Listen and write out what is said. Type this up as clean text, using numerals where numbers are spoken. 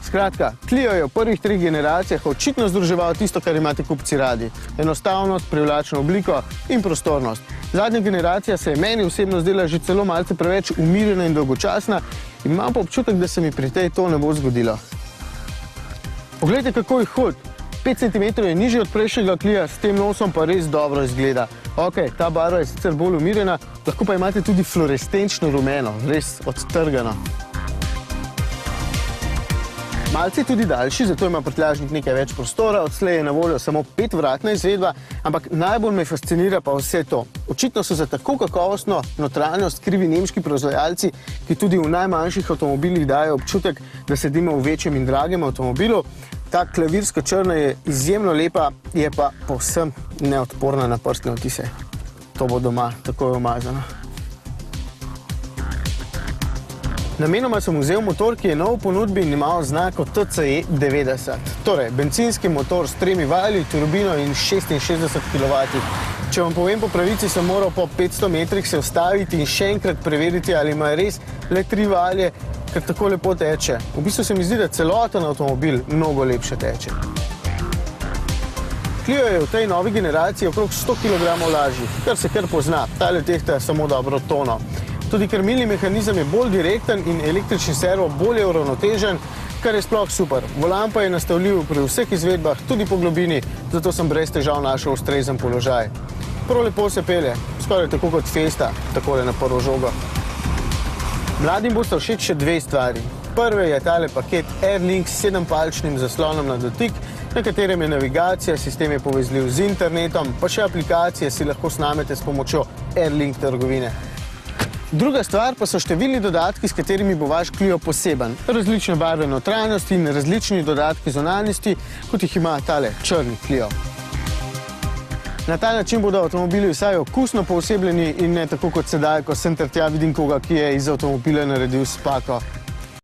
Skratka, Clio je v prvih 3 generacijah očitno združeval tisto, kar imate kupci radi. Enostavnost, privlačno obliko in prostornost. Zadnja generacija se je meni osebno zdela že celo malce preveč umirjena in dolgočasna in imam pa občutek, da se mi pri tej to ne bo zgodilo. Poglejte, kako je hod. 5 cm je nižji od prejšnjega Clio, s tem nosom pa res dobro izgleda. Ok, ta barva je sicer bolj umirjena, lahko pa imate tudi fluorescenčno rumeno, res odtrgano. Malce je tudi daljši, zato ima prtljažnik nekaj več prostora, odslej je na voljo samo 5-vratna izvedba, ampak najbolj me fascinira pa vse to. Očitno so za tako kakovostno notranjost krivi nemški proizvajalci, ki tudi v najmanjših avtomobilih dajo občutek, da sedimo v večjem in dragem avtomobilu. Ta klavirska črna je izjemno lepa, je pa povsem neodporna na prstne odtise. To bo doma, tako je umazano. Namenoma sem vzel motor, ki je nov v ponudbi in ima oznako TCE 90. Torej, bencinski motor s 3 valji, turbino in 66 kW. Če vam povem po pravici, sem moral po 500 metrih se ustaviti in še enkrat preveriti, ali ima res le 3 valje, ker tako lepo teče. V bistvu se mi zdi, da celoten avtomobil mnogo lepše teče. Clio je v tej novi generaciji okrog 100 kg lažji, kar se kar pozna, tale tehta samo dobro tono. Tudi krmilni mehanizem je bolj direkten in električni servo bolje uravnotežen, kar je sploh super. Volan pa je nastavljiv pri vseh izvedbah, tudi po globini, zato sem brez težav našel ustrezen položaj. Prav lepo se pelje, skoraj tako kot Fiesta, takole na prvo žogo. Mladim bosta všeč še 2 stvari. Prve je tale paket Airlink s 7-palčnim zaslonom na dotik, na katerem je navigacija, sistem je povezljiv z internetom, pa še aplikacije si lahko snamete s pomočjo Airlink trgovine. Druga stvar pa so številni dodatki, s katerimi bo vaš Clio poseben. Različne barve notranjosti in različni dodatki zunanjosti, kot jih ima tale črni Clio. Na ta način bodo avtomobili vsaj okusno poosebljeni in ne tako kot sedaj, ko sem ter tja vidim koga, ki je iz avtomobila naredil spako.